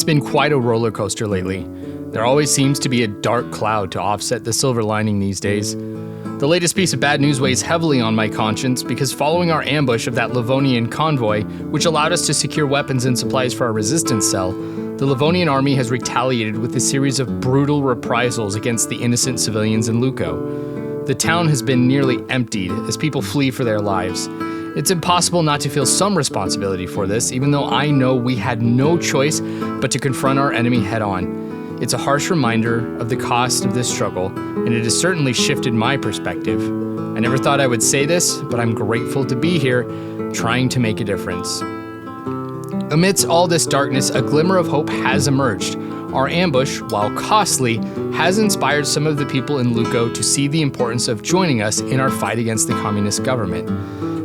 It's been quite a roller coaster lately. There always seems to be a dark cloud to offset the silver lining these days. The latest piece of bad news weighs heavily on my conscience because following our ambush of that Livonian convoy, which allowed us to secure weapons and supplies for our resistance cell, the Livonian army has retaliated with a series of brutal reprisals against the innocent civilians in Luco. The town has been nearly emptied as people flee for their lives. It's impossible not to feel some responsibility for this, even though I know we had no choice but to confront our enemy head-on. It's a harsh reminder of the cost of this struggle, and it has certainly shifted my perspective. I never thought I would say this, but I'm grateful to be here, trying to make a difference. Amidst all this darkness, a glimmer of hope has emerged. Our ambush, while costly, has inspired some of the people in Luco to see the importance of joining us in our fight against the communist government.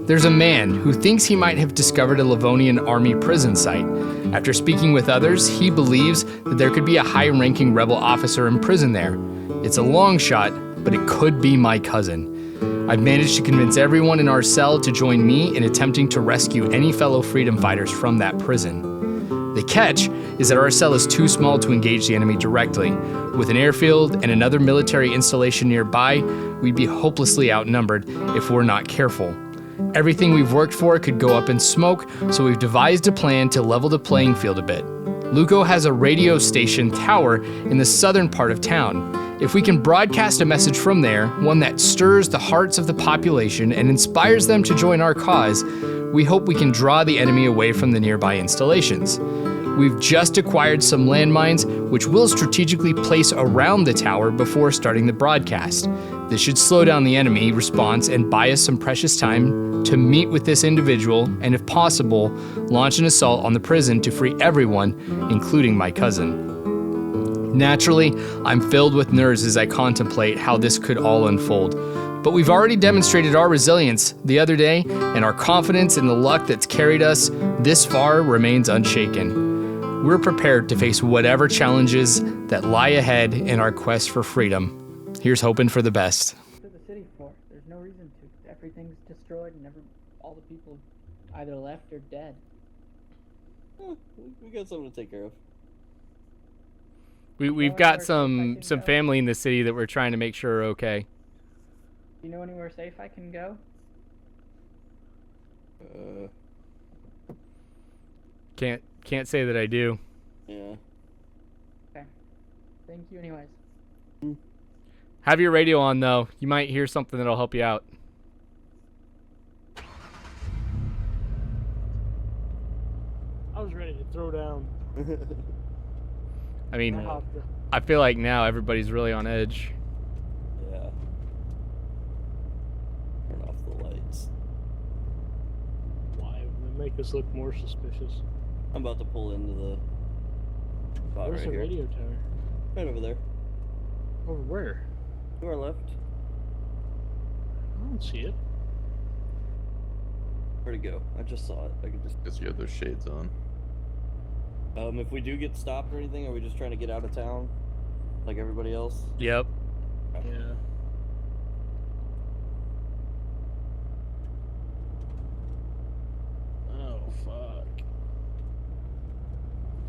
There's a man who thinks he might have discovered a Livonian army prison site. After speaking with others, he believes that there could be a high-ranking rebel officer in prison there. It's a long shot, but it could be my cousin. I've managed to convince everyone in our cell to join me in attempting to rescue any fellow freedom fighters from that prison. The catch is that our cell is too small to engage the enemy directly. With an airfield and another military installation nearby, we'd be hopelessly outnumbered if we're not careful. Everything we've worked for could go up in smoke, so we've devised a plan to level the playing field a bit. Luco has a radio station tower in the southern part of town. If we can broadcast a message from there, one that stirs the hearts of the population and inspires them to join our cause, we hope we can draw the enemy away from the nearby installations. We've just acquired some landmines, which we'll strategically place around the tower before starting the broadcast. This should slow down the enemy response and buy us some precious time to meet with this individual and, if possible, launch an assault on the prison to free everyone, including my cousin. Naturally, I'm filled with nerves as I contemplate how this could all unfold. But we've already demonstrated our resilience the other day, and our confidence in the luck that's carried us this far remains unshaken. We're prepared to face whatever challenges that lie ahead in our quest for freedom. Here's hoping for the best. To the city for? There's no reason to. Everything's destroyed and all the people either left or dead. We got something to take care of. We've got some family in the city that we're trying to make sure are okay. Do you know anywhere safe I can go? Can't say that I do. Yeah. Okay. Thank you anyways. Have your radio on though. You might hear something that'll help you out. I was ready to throw down. I mean, I feel like now everybody's really on edge. Yeah. Turn off the lights. Why would it make us look more suspicious? I'm about to pull into the spot Where's right the here. radio tower? Right over there. Over where? To our left. I don't see it. Where'd it go? I just saw it. I could just. Guess you have those shades on. If we do get stopped or anything, are we just trying to get out of town, like everybody else? Yep. Yeah. Oh, fuck.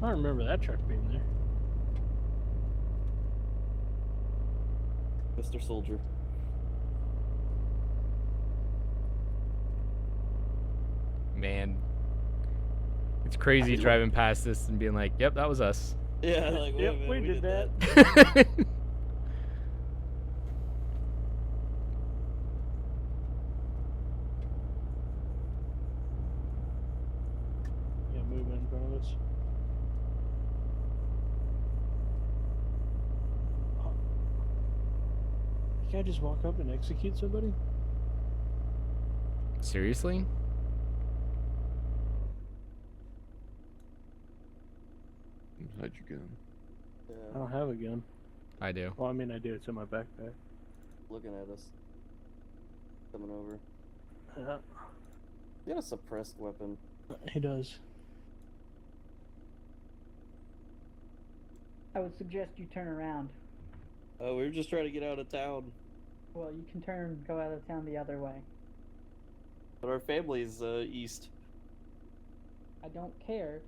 I remember that truck being there. Mr. Soldier. Man. It's crazy driving past this and being like, yep, that was us. Yeah, like, wait a Yep, minute, we did that. Yeah, movement in front of us. Oh. You can't just walk up and execute somebody? Seriously? Hide your gun. Yeah, I don't have a gun. I do. Well, I mean, I do. It's in my backpack. looking at us. Coming over. Yeah, He got a suppressed weapon. he does. I would suggest you turn around. Oh, we were just trying to get out of town. Well, you can go out of town the other way. But our family's east. I don't care.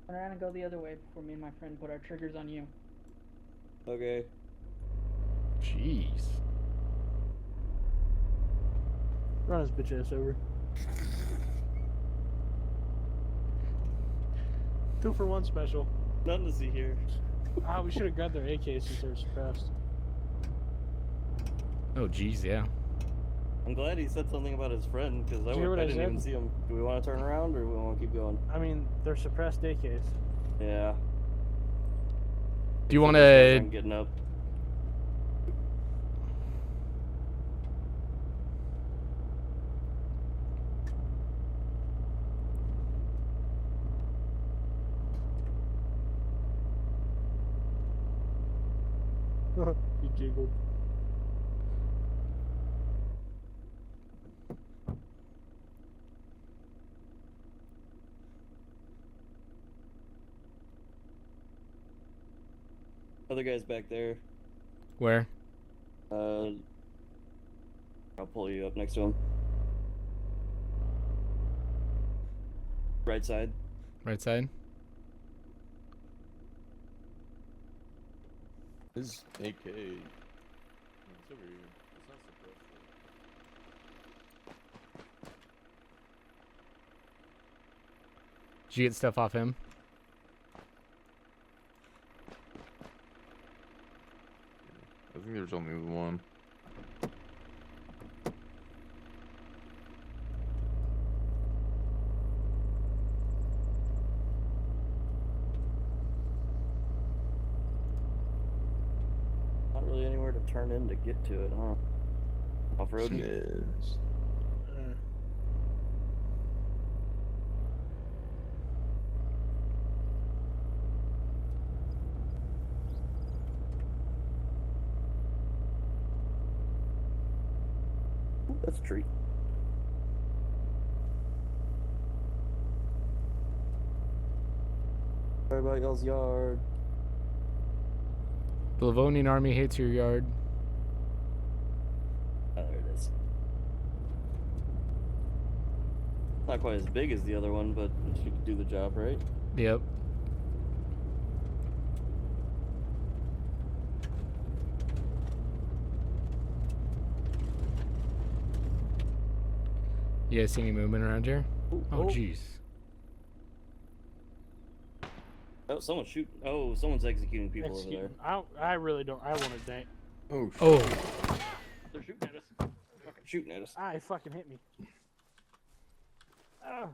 Turn around and go the other way before me and my friend put our triggers on you. Okay. Jeez. Run his bitch ass over. 2-for-1 special. Nothing to see here. Ah, we should have grabbed their AK since they were suppressed. Oh, jeez, yeah. I'm glad he said something about his friend, because Did you hear what I didn't even said? see him. Do we want to turn around, or we want to keep going? I mean, they're suppressed AKs. Yeah. Do you want These guys to... aren't getting up. He giggled. Other guy's back there. Where? I'll pull you up next to him. Right side. Right side? His AK. It's over here. It's not suppressed. Did you get stuff off him? I think there's only one. Not really anywhere to turn in to get to it, huh? Off-road? Yes. Ooh, that's a treat. Sorry about y'all's yard. The Livonian army hates your yard. Oh, there it is. Not quite as big as the other one, but she could do the job, right? Yep. You guys see any movement around here? Ooh, Oh, jeez. Oh, someone's shooting. Oh, someone's executing people over there. I really don't. I want to dang. Oh, shit. Oh, They're shooting at us. Fucking shooting at us. Ah, he fucking hit me. Ah.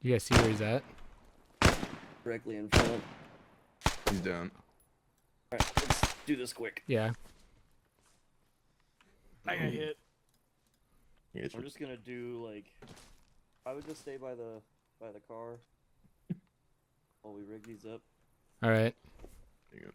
you guys see where he's at? Directly in front. He's down. Alright, let's do this quick. Yeah. I got hit. Yeah, I'm just gonna do like, I would just stay by the car while we rig these up. All right. there you go.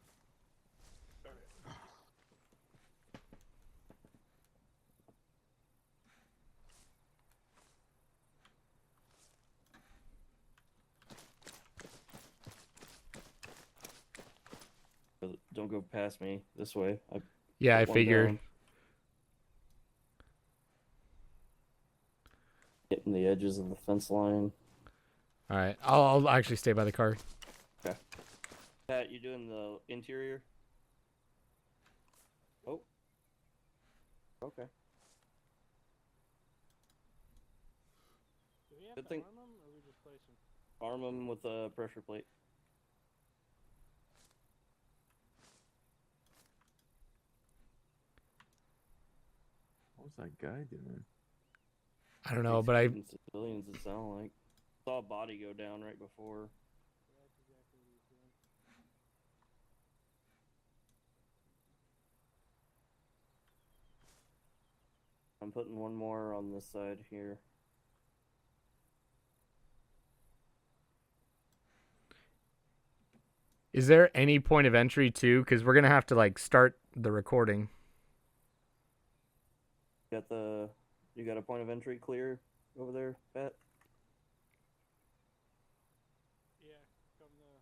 But don't go past me this way. Yeah, I put one figured. down. Getting the edges of the fence line. All right. I'll actually stay by the car. Pat, you doing the interior? Oh. Okay. Do we have Good to thing- arm him, or we just place him? Arm him with a pressure plate. What was that guy doing? I don't know, but I Executing civilians, it sound like. Saw a body go down right before. I'm putting one more on this side here. is there any point of entry too? Because we're gonna have to like start the recording. You got a point of entry clear over there, Pat? Yeah, come to me.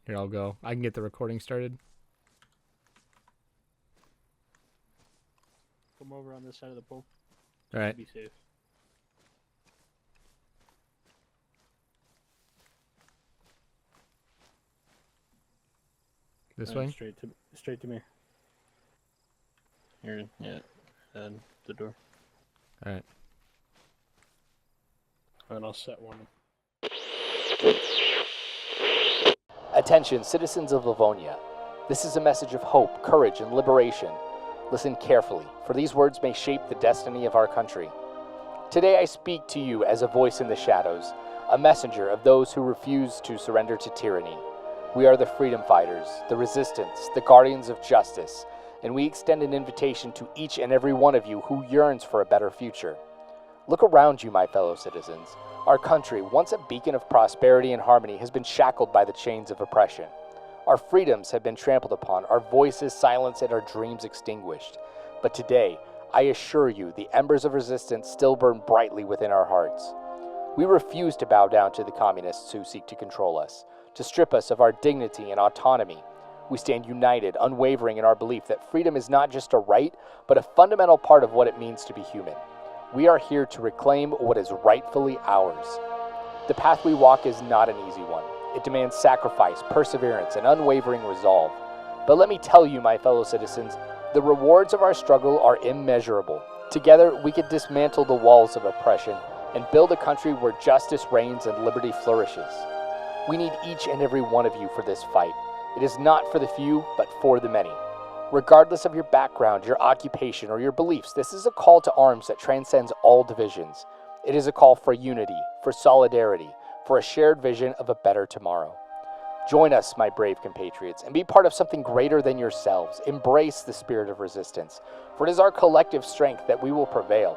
Here, I'll go. I can get the recording started. over on this side of the pole. All right. Be safe. This Alright, way? Straight to me. Here, yeah, and the door. All right. And I'll set one. Attention, citizens of Livonia. This is a message of hope, courage, and liberation. Listen carefully, for these words may shape the destiny of our country. Today I speak to you as a voice in the shadows, a messenger of those who refuse to surrender to tyranny. We are the freedom fighters, the resistance, the guardians of justice, and we extend an invitation to each and every one of you who yearns for a better future. Look around you, my fellow citizens. Our country, once a beacon of prosperity and harmony, has been shackled by the chains of oppression. Our freedoms have been trampled upon, our voices silenced, and our dreams extinguished. But today, I assure you, the embers of resistance still burn brightly within our hearts. We refuse to bow down to the communists who seek to control us, to strip us of our dignity and autonomy. We stand united, unwavering in our belief that freedom is not just a right, but a fundamental part of what it means to be human. We are here to reclaim what is rightfully ours. The path we walk is not an easy one. It demands sacrifice, perseverance, and unwavering resolve. But let me tell you, my fellow citizens, the rewards of our struggle are immeasurable. Together, we can dismantle the walls of oppression and build a country where justice reigns and liberty flourishes. We need each and every one of you for this fight. It is not for the few, but for the many. Regardless of your background, your occupation, or your beliefs, this is a call to arms that transcends all divisions. It is a call for unity, for solidarity, for a shared vision of a better tomorrow. Join us, my brave compatriots, and be part of something greater than yourselves. Embrace the spirit of resistance, for it is our collective strength that we will prevail.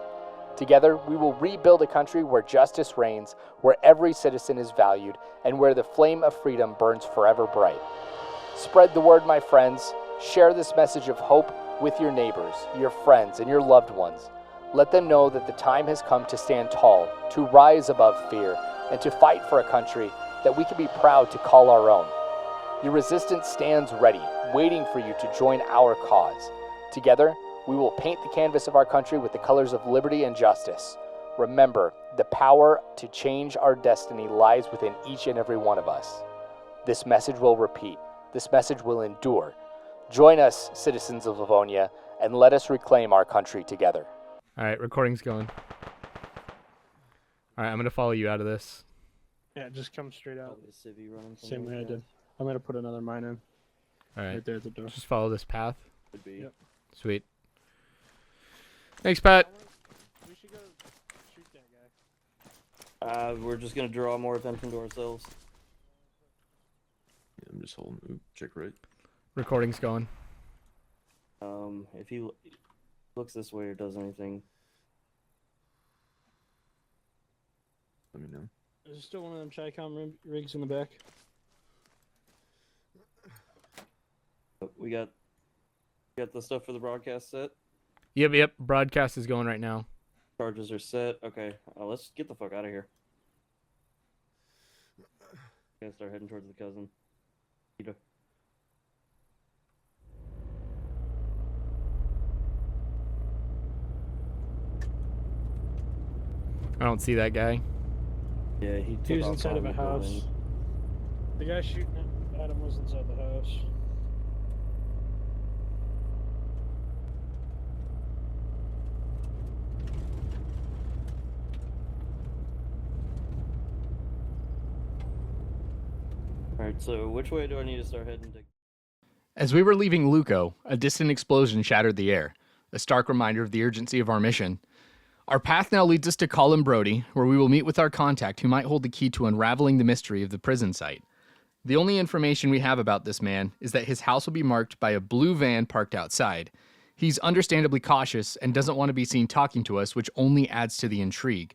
Together, we will rebuild a country where justice reigns, where every citizen is valued, and where the flame of freedom burns forever bright. Spread the word, my friends. Share this message of hope with your neighbors, your friends, and your loved ones. Let them know that the time has come to stand tall, to rise above fear, and to fight for a country that we can be proud to call our own. Your resistance stands ready, waiting for you to join our cause. Together, we will paint the canvas of our country with the colors of liberty and justice. Remember, the power to change our destiny lies within each and every one of us. This message will repeat. This message will endure. Join us, citizens of Livonia, and let us reclaim our country together. All right, recording's going. All right, I'm going to follow you out of this. Yeah, just come straight out. Probably a civvy running from Same those way I guys. did. I'm gonna put another mine in All right, right there at the door. just follow this path. Could be. Yep. Sweet. Thanks, Pat. We should go shoot that guy. We're just gonna draw more attention to ourselves. Yeah, I'm just holding. Oop, check right. Recording's going. If he looks this way or does anything, Let me know. Is there still one of them Chicom rigs in the back? we got the stuff for the broadcast set. Yep. Broadcast is going right now. Charges are set. Okay, let's get the fuck out of here. Gotta start heading towards the cousin. Peter. I don't see that guy. Yeah, he He took was off inside of behind a the house. building. The guy shooting at Adam was inside the house. Alright, so which way do I need to start heading to? As we were leaving Luco, a distant explosion shattered the air, a stark reminder of the urgency of our mission. Our path now leads us to Colin Brody, where we will meet with our contact who might hold the key to unraveling the mystery of the prison site. The only information we have about this man is that his house will be marked by a blue van parked outside. He's understandably cautious and doesn't want to be seen talking to us, which only adds to the intrigue.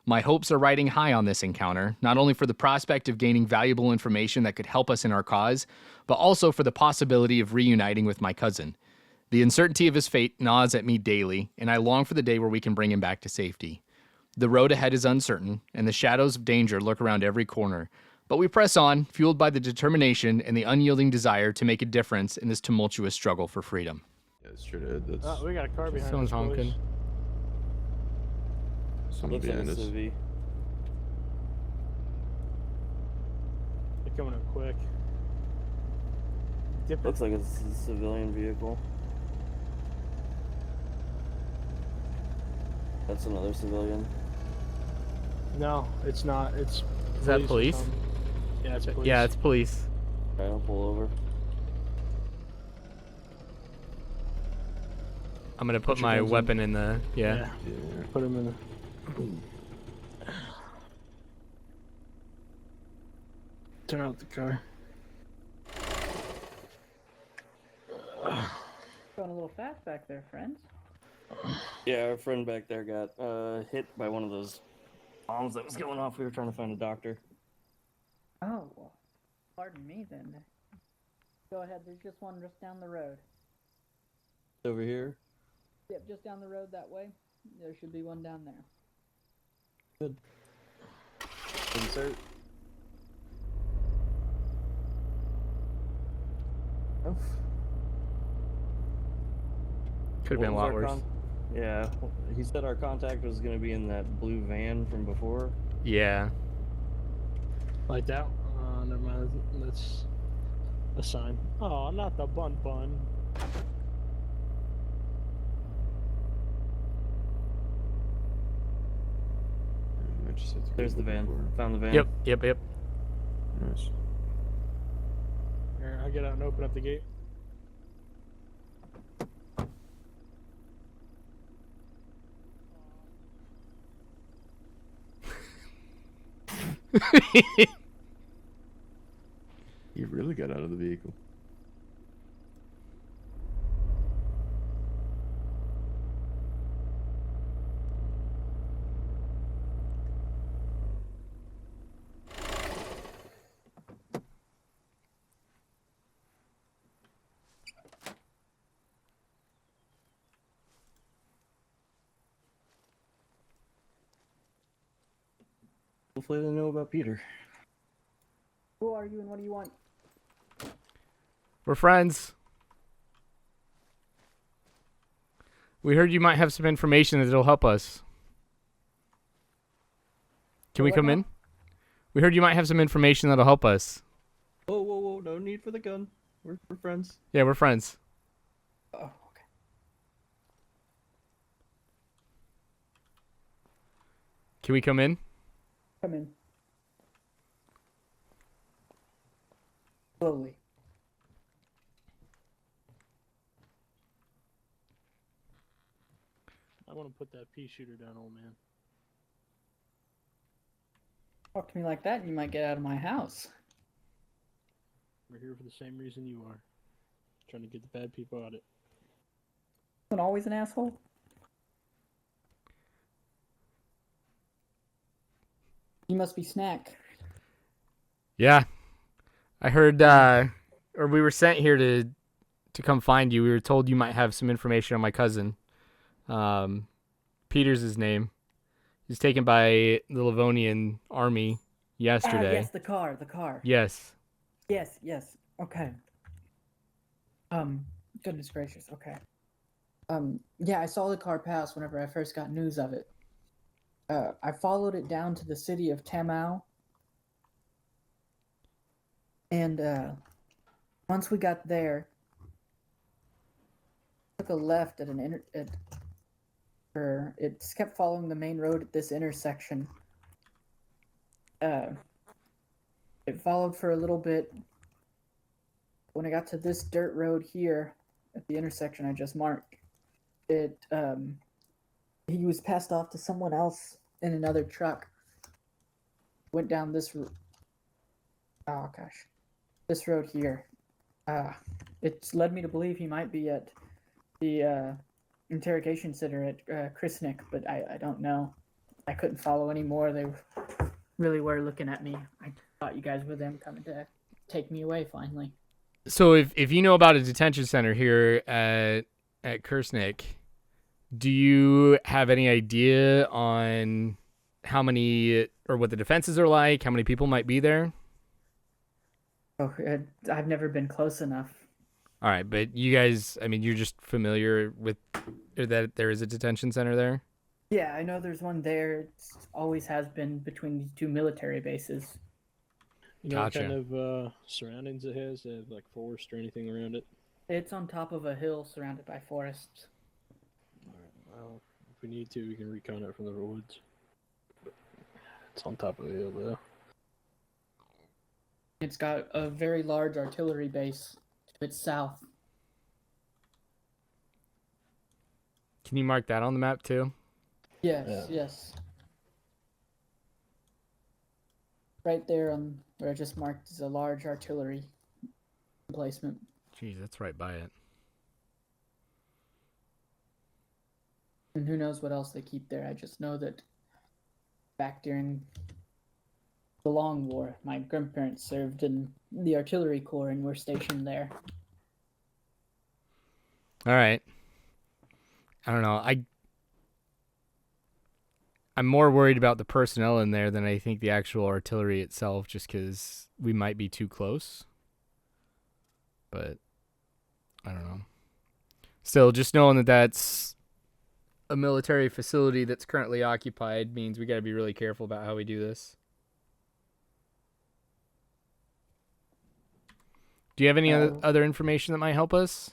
My hopes are riding high on this encounter, not only for the prospect of gaining valuable information that could help us in our cause, but also for the possibility of reuniting with my cousin. The uncertainty of his fate gnaws at me daily, and I long for the day where we can bring him back to safety. The road ahead is uncertain, and the shadows of danger lurk around every corner. But we press on, fueled by the determination and the unyielding desire to make a difference in this tumultuous struggle for freedom. Yeah, straight ahead. That's Oh, we got a car behind Someone's us, boys. honking. someone Looks like a behind us. civvy. They're coming up quick. Dip it. Looks like it's a civilian vehicle. That's another civilian. No, it's not. It's Is that or police? something. Yeah, it's police. Yeah, it's police. Alright, I'll pull over. I'm gonna put your my guns in. weapon in the yeah. Yeah. Put him in the. Turn out the car. Going a little fast back there, friends. Yeah, our friend back there got hit by one of those bombs that was going off. We were trying to find a doctor. Oh, well, pardon me then. Go ahead, there's just one just down the road. Over here. Yep, just down the road that way. There should be one down there. Good. Insert. Oh. Could have been a What lot was worse. our Yeah, he said our contact was going to be in that blue van from before. Yeah. Like that? Never mind. That's a sign. Oh, not the bun bun. Might just have to There's keep the looking van. for Found the van. Yep. Yep. it. Nice. Here, I'll get out and open up the gate. He really got out of the vehicle. Hopefully they know about Peter. Who are you and what do you want? We're friends. We heard you might have some information that'll help us. Can we What come now? in? We heard you might have some information that'll help us. Whoa, whoa, whoa! No need for the gun. We're friends. Yeah, we're friends. Oh, okay. Can we come in? Come in. Slowly. I want to put that pea shooter down, old man. Talk to me like that and you might get out of my house. We're here for the same reason you are. Trying to get the bad people out of it. I'm always an asshole. You must be Snack. Yeah. I heard or we were sent here to come find you. We were told you might have some information on my cousin. Peter's his name. He's taken by the Livonian army yesterday. Ah, yes, the car. Yes. Yes. Okay. Goodness gracious. Okay. Yeah, I saw the car pass whenever I first got news of it. I followed it down to the city of Tamau. And, once we got there, took a left at it kept following the main road at this intersection. It followed for a little bit. When I got to this dirt road here at the intersection I just marked, he was passed off to someone else in another truck. Went down this this road here. It's led me to believe he might be at the interrogation center at Krisnick, but I don't know. I couldn't follow anymore. They really were looking at me. I thought you guys were them coming to take me away finally. So if you know about a detention center here at Kersnick, do you have any idea on how many or what the defenses are like? How many people might be there? Oh, I've never been close enough. All right, but you guys, I mean, you're just familiar with that there is a detention center there? Yeah, I know there's one there. It always has been between these two military bases. You know what kind Gotcha. of surroundings it has? Does it have like forest or anything around it? It's on top of a hill surrounded by forests. Alright, well, if we need to, we can recon it from the woods. It's on top of the hill, though. It's got a very large artillery base to its south. Can you mark that on the map too? Yes, Yeah. yes. Right there on where I just marked is a large artillery emplacement. Jeez, that's right by it. And who knows what else they keep there. I just know that back during the Long War, my grandparents served in the artillery corps and were stationed there. All right. I don't know. I'm more worried about the personnel in there than I think the actual artillery itself, just because we might be too close. But I don't know. Still, just knowing that that's a military facility that's currently occupied means we got to be really careful about how we do this. Do you have any other information that might help us?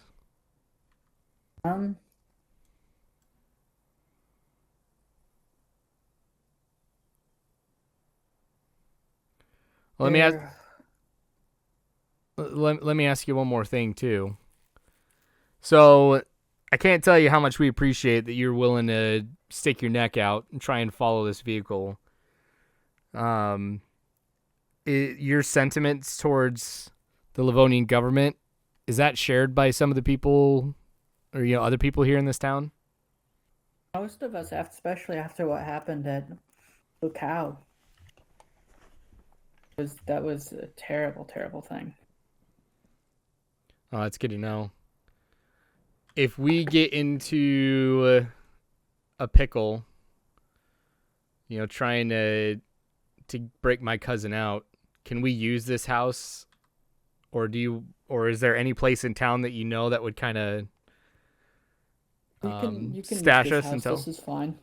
Let me ask. Let me ask you one more thing too. So, I can't tell you how much we appreciate that you're willing to stick your neck out and try and follow this vehicle. Your sentiments towards the Livonian government, is that shared by some of the people, or other people here in this town? Most of us, especially after what happened at Lucao, that was a terrible, terrible thing. Oh, that's good to know. If we get into a pickle, trying to break my cousin out, can we use this house, or is there any place in town that that would kind of You can stash use this us house. until? This is fine.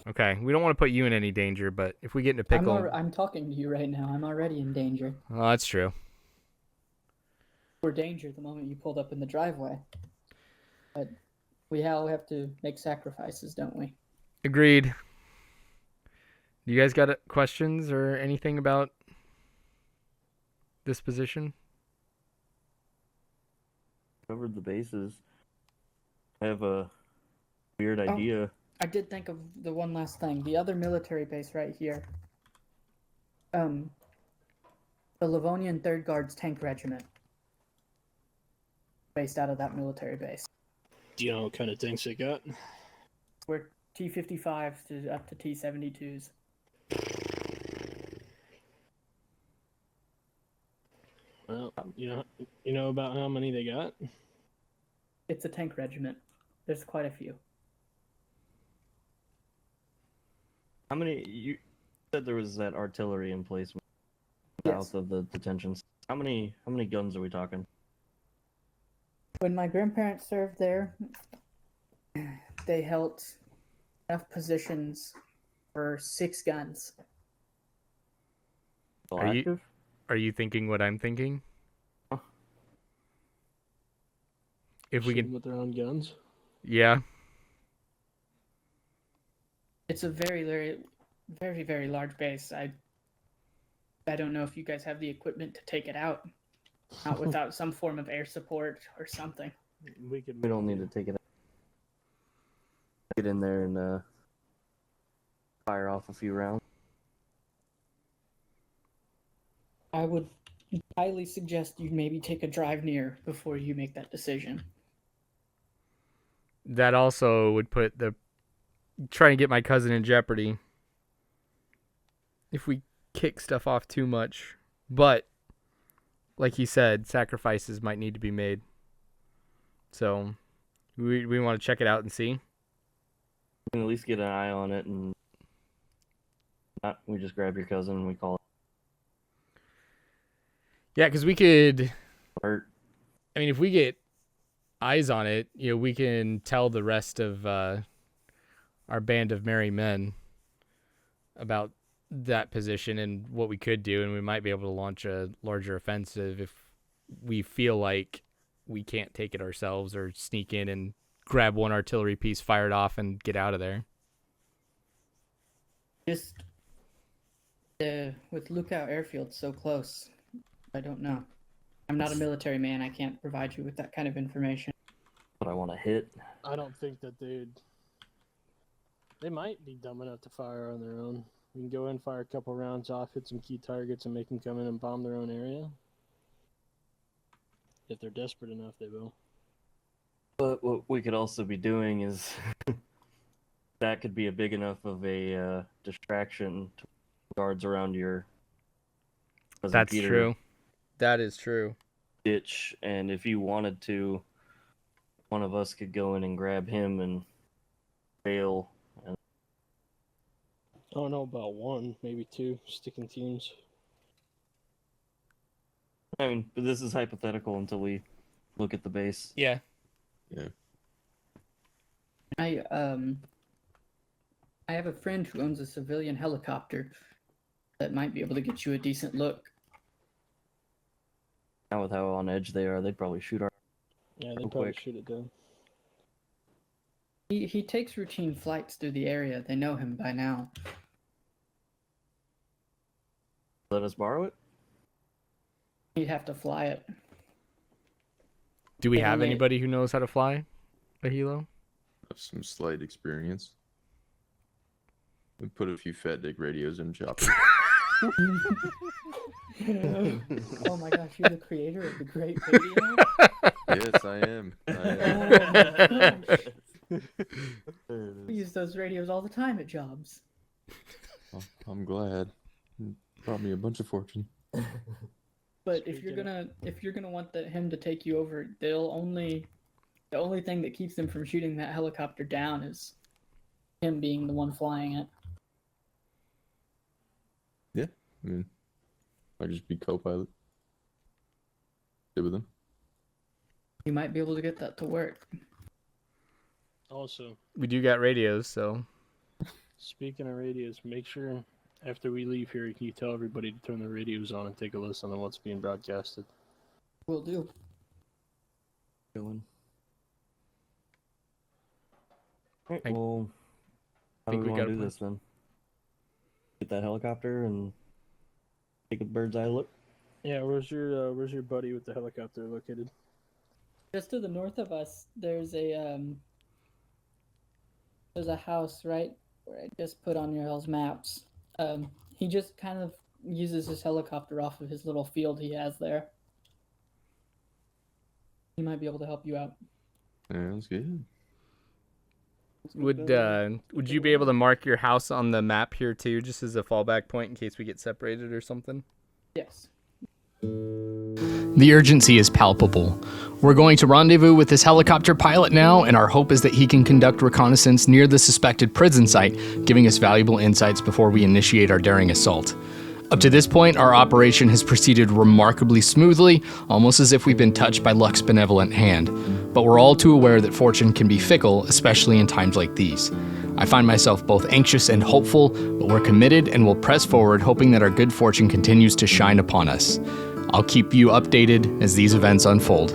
Okay, we don't want to put you in any danger, but if we get in a pickle, I'm talking to you right now. I'm already in danger. Oh, that's true. We're danger the moment you pulled up in the driveway. But we all have to make sacrifices, don't we? Agreed. You guys got questions or anything about this position? Covered the bases. I have a weird idea. I did think of the one last thing. The other military base right here. The Livonian 3rd Guards Tank Regiment. Based out of that military base. Do you know what kind of tanks they got? We're T-55s to up to T-72s. Well, you know about how many they got? It's a tank regiment. There's quite a few. How many? You said there was that artillery emplacement Yes. south of the detention. How many guns are we talking? When my grandparents served there, they held enough positions for 6 guns. Still Are you- active? Are you thinking what I'm thinking? Huh. If we Shoot 'em could, with their own guns. yeah. It's a very, very, very, very large base. I don't know if you guys have the equipment to take it out. Not without some form of air support or something. We could. We don't need to take it. Get in there and fire off a few rounds. I would highly suggest you maybe take a drive near before you make that decision. That also would put trying to get my cousin in jeopardy if we kick stuff off too much. But like he said, sacrifices might need to be made. So we want to check it out and see. We can at least get an eye on it, and we just grab your cousin and we call it. Yeah, because we could. Alert. I mean, if we get eyes on it, we can tell the rest of our band of merry men about that position and what we could do, and we might be able to launch a larger offensive if we feel like we can't take it ourselves, or sneak in and grab one artillery piece, fire it off, and get out of there. Just with Lookout Airfield so close, I don't know. I'm not a military man. I can't provide you with that kind of information. But I want to hit. I don't think that they might be dumb enough to fire on their own. We can go in, fire a couple rounds off, hit some key targets, and make them come in and bomb their own area. If they're desperate enough, they will. But what we could also be doing is that could be a big enough of a distraction to guards around your. That's Peter true. That is true. Ditch, and if you wanted to, one of us could go in and grab him and bail. And I don't know about one, maybe two, sticking teams. I mean, but this is hypothetical until we look at the base. Yeah. Yeah. I have a friend who owns a civilian helicopter that might be able to get you a decent look. Now with how on edge they are, they'd probably shoot our. Yeah, they Real probably quick. shoot it down. He takes routine flights through the area. They know him by now. Let us borrow it. He'd have to fly it. Do we Yeah, have they- anybody who knows how to fly a helo? Have some slight experience. We put a few fat dick radios in chopper. Oh my gosh, you're the creator of the great radio? Yes, I am. I am. We use those radios all the time at jobs. Oh, I'm glad. It brought me a bunch of fortune. But if you're gonna want him to take you over, the only thing that keeps them from shooting that helicopter down is him being the one flying it. Yeah, I mean, I'd just be co-pilot. Stay with him. You might be able to get that to work. Also, We do got radios, so speaking of radios, make sure after we leave here, you tell everybody to turn the radios on and take a listen to what's being broadcasted. Will do. Going. Alright, I well, how do think we we want got to a do plan. this then? Get that helicopter and take a bird's eye look. Yeah, where's your buddy with the helicopter located? Just to the north of us, there's a house right where I just put on your all's maps. He just kind of uses his helicopter off of his little field he has there. He might be able to help you out. Yeah, that's good. would you be able to mark your house on the map here too, just as a fallback point in case we get separated or something? Yes. The urgency is palpable. We're going to rendezvous with this helicopter pilot now, and our hope is that he can conduct reconnaissance near the suspected prison site, giving us valuable insights before we initiate our daring assault. Up to this point, our operation has proceeded remarkably smoothly, almost as if we've been touched by luck's benevolent hand. But we're all too aware that fortune can be fickle, especially in times like these. I find myself both anxious and hopeful, but we're committed and will press forward, hoping that our good fortune continues to shine upon us. I'll keep you updated as these events unfold.